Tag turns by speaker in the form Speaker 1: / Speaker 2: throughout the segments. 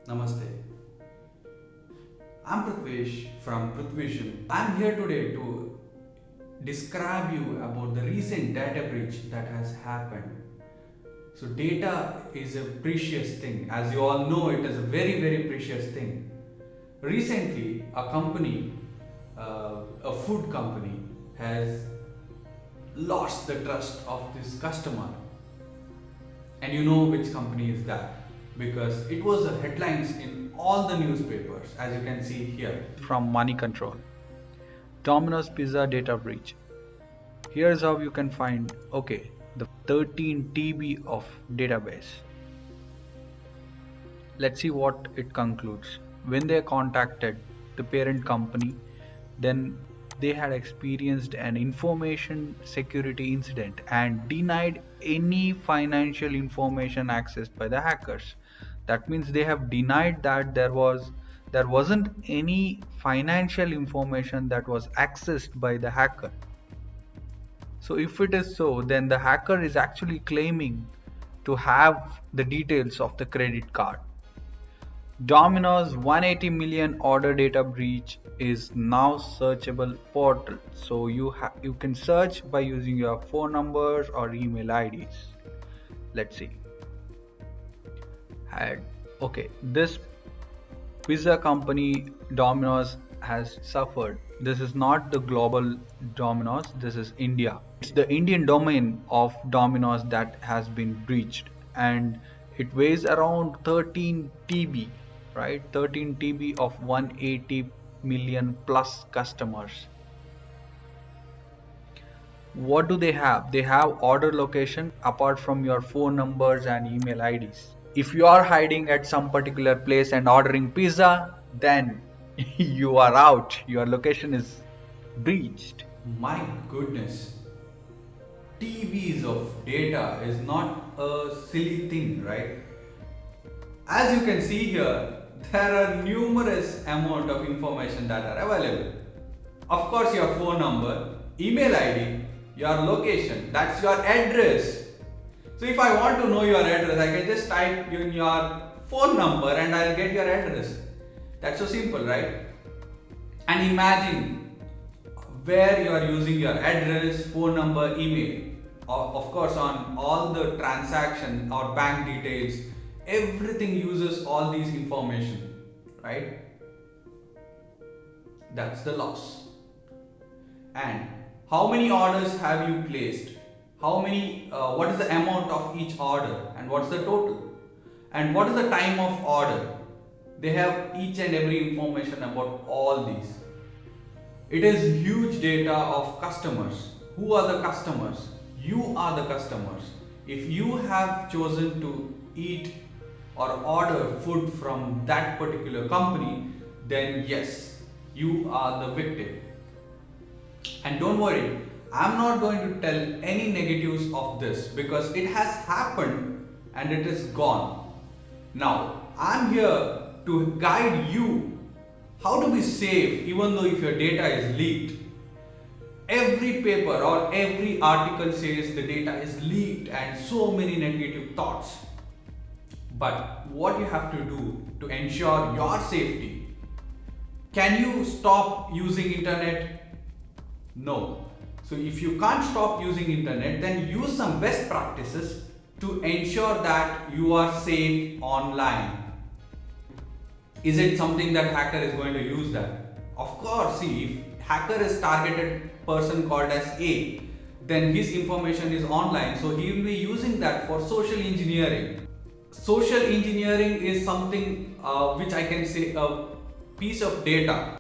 Speaker 1: Namaste. I'm Prithvish from Prithvision. I'm here today to describe you about the recent data breach that has happened. So data is a precious thing. As you all know, it is a very precious thing. Recently, a food company, has lost the trust of this customer. And you know which company is that because it was the headlines in all the newspapers, as you can see here.
Speaker 2: From Money Control. Domino's Pizza data breach. Here's how you can find the 13 TB of database. Let's see what it concludes. When they contacted the parent company, then they had experienced an information security incident and denied any financial information accessed by the hackers. That means they have denied that there wasn't any financial information that was accessed by the hacker. So if it is so, then the hacker is actually claiming to have the details of the credit card. Domino's 180 million order data breach is now searchable portal. So you can search by using your phone numbers or email IDs. Let's see. This pizza company Domino's has suffered. This is not the global Domino's, this is India. It's the Indian domain of Domino's that has been breached, and it weighs around 13 TB, right? 13 TB of 180 million plus customers. What do they have? They have order location apart from your phone numbers and email IDs. If you are hiding at some particular place and ordering pizza, then you are out. Your location is breached.
Speaker 1: My goodness, TBs of data is not a silly thing, right? As you can see here, there are numerous amount of information that are available. Of course, your phone number, email ID, your location, that's your address. So if I want to know your address, I can just type in your phone number and I'll get your address. That's so simple, right? And imagine where you are using your address, phone number, email. Of course, on all the transaction or bank details, everything uses all these information, right? That's the loss. And how many orders have you placed? What is the amount of each order and what's the total? And what is the time of order? They have each and every information about all these. It is huge data of customers. Who are the customers? You are the customers. If you have chosen to eat or order food from that particular company, then yes, you are the victim. And don't worry, I'm not going to tell any negatives of this because it has happened and it is gone. Now, I'm here to guide you how to be safe even though if your data is leaked. Every paper or every article says the data is leaked and so many negative thoughts. But what you have to do to ensure your safety? Can you stop using internet? No. So if you can't stop using internet, then use some best practices to ensure that you are safe online. Is it something that hacker is going to use that? Of course, see, if hacker is targeted person called as A, then his information is online, so he will be using that for social engineering. Social engineering is something which I can say a piece of data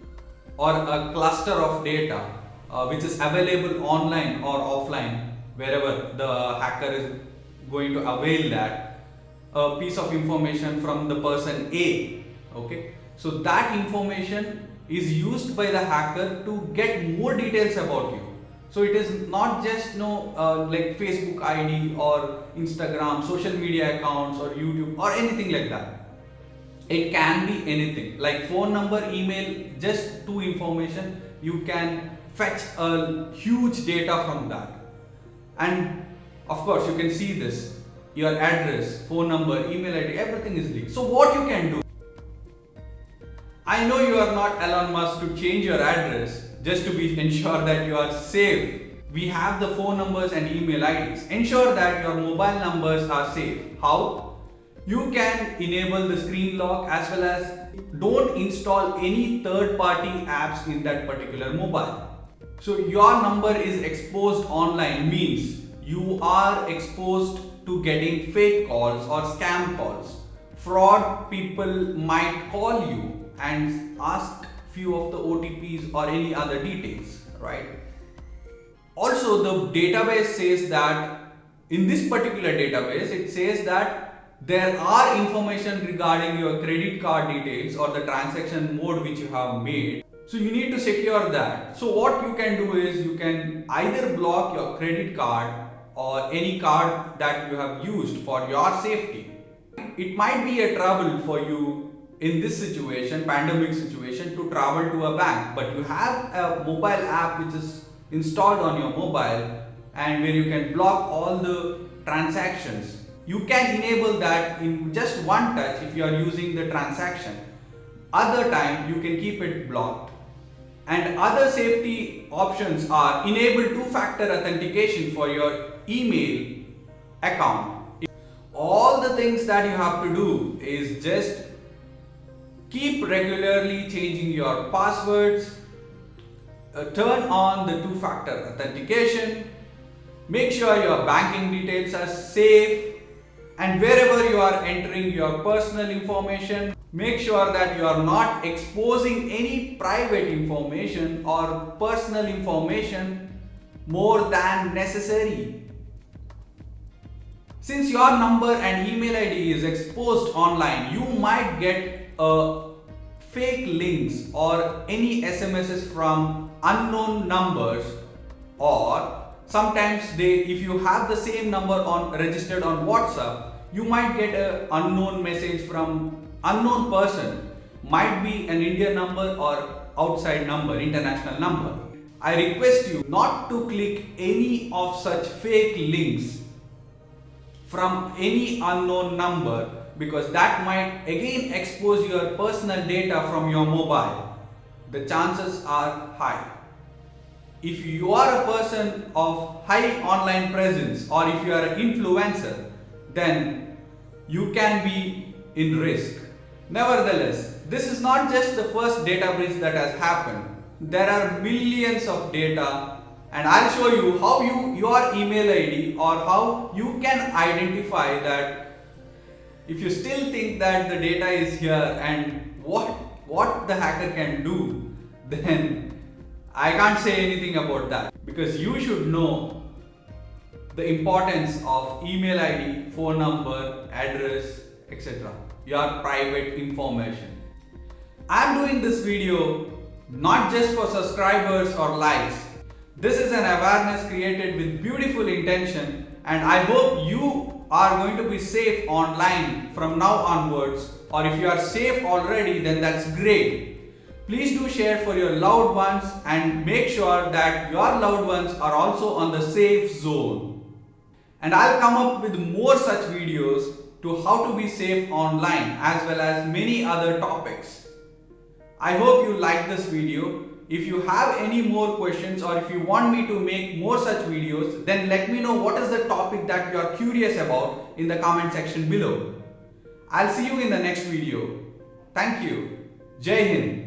Speaker 1: or a cluster of data which is available online or offline, wherever the hacker is going to avail that a piece of information from the person A. Okay, so that information is used by the hacker to get more details about you. So it is not just like Facebook ID or Instagram, social media accounts or YouTube or anything like that. It can be anything like phone number, email, just two information. You can fetch a huge data from that. And of course, you can see this, your address, phone number, email ID, everything is leaked. So what you can do? I know you are not Elon Musk to change your address just to ensure that you are safe. We have the phone numbers and email IDs. Ensure that your mobile numbers are safe. How? You can enable the screen lock, as well as don't install any third-party apps in that particular mobile. So your number is exposed online means you are exposed to getting fake calls or scam calls. Fraud people might call you and ask few of the OTPs or any other details, right? Also, the database says that in this particular database, it says that there are information regarding your credit card details or the transaction mode which you have made. So you need to secure that. So what you can do is you can either block your credit card or any card that you have used for your safety. It might be a trouble for you in this situation, pandemic situation, to travel to a bank, but you have a mobile app which is installed on your mobile and where you can block all the transactions. You can enable that in just one touch if you are using the transaction. Other time you can keep it blocked. And other safety options are enable two-factor authentication for your email account. All the things that you have to do is just keep regularly changing your passwords, turn on the two-factor authentication, make sure your banking details are safe, and wherever you are entering your personal information, make sure that you are not exposing any private information or personal information more than necessary. Since your number and email ID is exposed online, you might get fake links or any SMSs from unknown numbers, or sometimes if you have the same number registered on WhatsApp, you might get an unknown message from unknown person, might be an Indian number or outside number, international number. I request you not to click any of such fake links from any unknown number, because that might again expose your personal data from your mobile. The chances are high. If you are a person of high online presence, or if you are an influencer, then you can be in risk. Nevertheless, this is not just the first data breach that has happened. There are millions of data, and I'll show you how your email ID, or how you can identify that. If you still think that the data is here and what the hacker can do, then I can't say anything about that, because you should know the importance of email ID, phone number, address, etc. Your private information. I'm doing this video not just for subscribers or likes. This is an awareness created with beautiful intention, and I hope you are going to be safe online from now onwards, or if you are safe already, then that's great. Please do share for your loved ones and make sure that your loved ones are also on the safe zone. And I'll come up with more such videos to how to be safe online, as well as many other topics. I hope you like this video. If you have any more questions, or if you want me to make more such videos, then let me know what is the topic that you are curious about in the comment section below. I'll see you in the next video. Thank you. Jai Hind.